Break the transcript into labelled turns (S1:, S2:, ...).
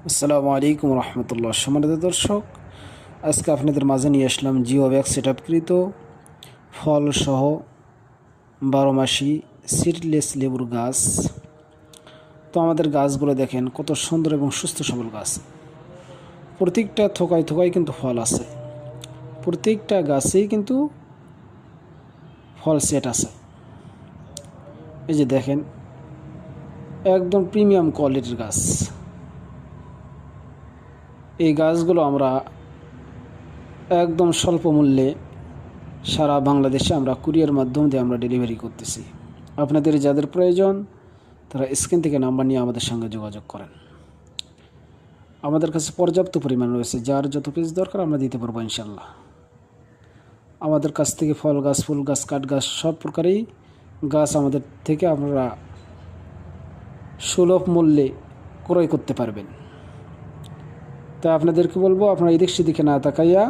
S1: আসসালামু আলাইকুম রহমতুল্লাহ। সম্মানিত দর্শক, আজকে আপনাদের মাঝে নিয়ে আসলাম জিও ব্যাগ সেটআপকৃত ফলসহ 12 মাসি সিডলেস লেবুর গাছ। তো আমাদের গাছগুলো দেখেন কত সুন্দর এবং সুস্থ সবল গাছ। প্রত্যেকটা থোকায় থোকায় কিন্তু ফল আছে, প্রত্যেকটা গাছেই কিন্তু ফল সেট আছে। এই যে দেখেন, একদম প্রিমিয়াম কোয়ালিটির গাছ। এই গাছগুলো আমরা একদম স্বল্প মূল্যে সারা বাংলাদেশে আমরা কুরিয়ার মাধ্যম দিয়ে আমরা ডেলিভারি করতেছি। আপনাদের যাদের প্রয়োজন তারা স্ক্রিন থেকে নাম্বার নিয়ে আমাদের সঙ্গে যোগাযোগ করেন। আমাদের কাছে পর্যাপ্ত পরিমাণ রয়েছে, যার যত পিস দরকার আমরা দিতে পারবো ইনশাল্লাহ। আমাদের কাছ থেকে ফল গাছ, ফুল গাছ, কাঠ গাছ সব প্রকারই গাছ আমাদের থেকে আপনারা সুলভ মূল্যে ক্রয় করতে পারবেন। তাই আপনাদেরকে বলবো, আপনারা এদিক সেদিকে না তাকাইয়া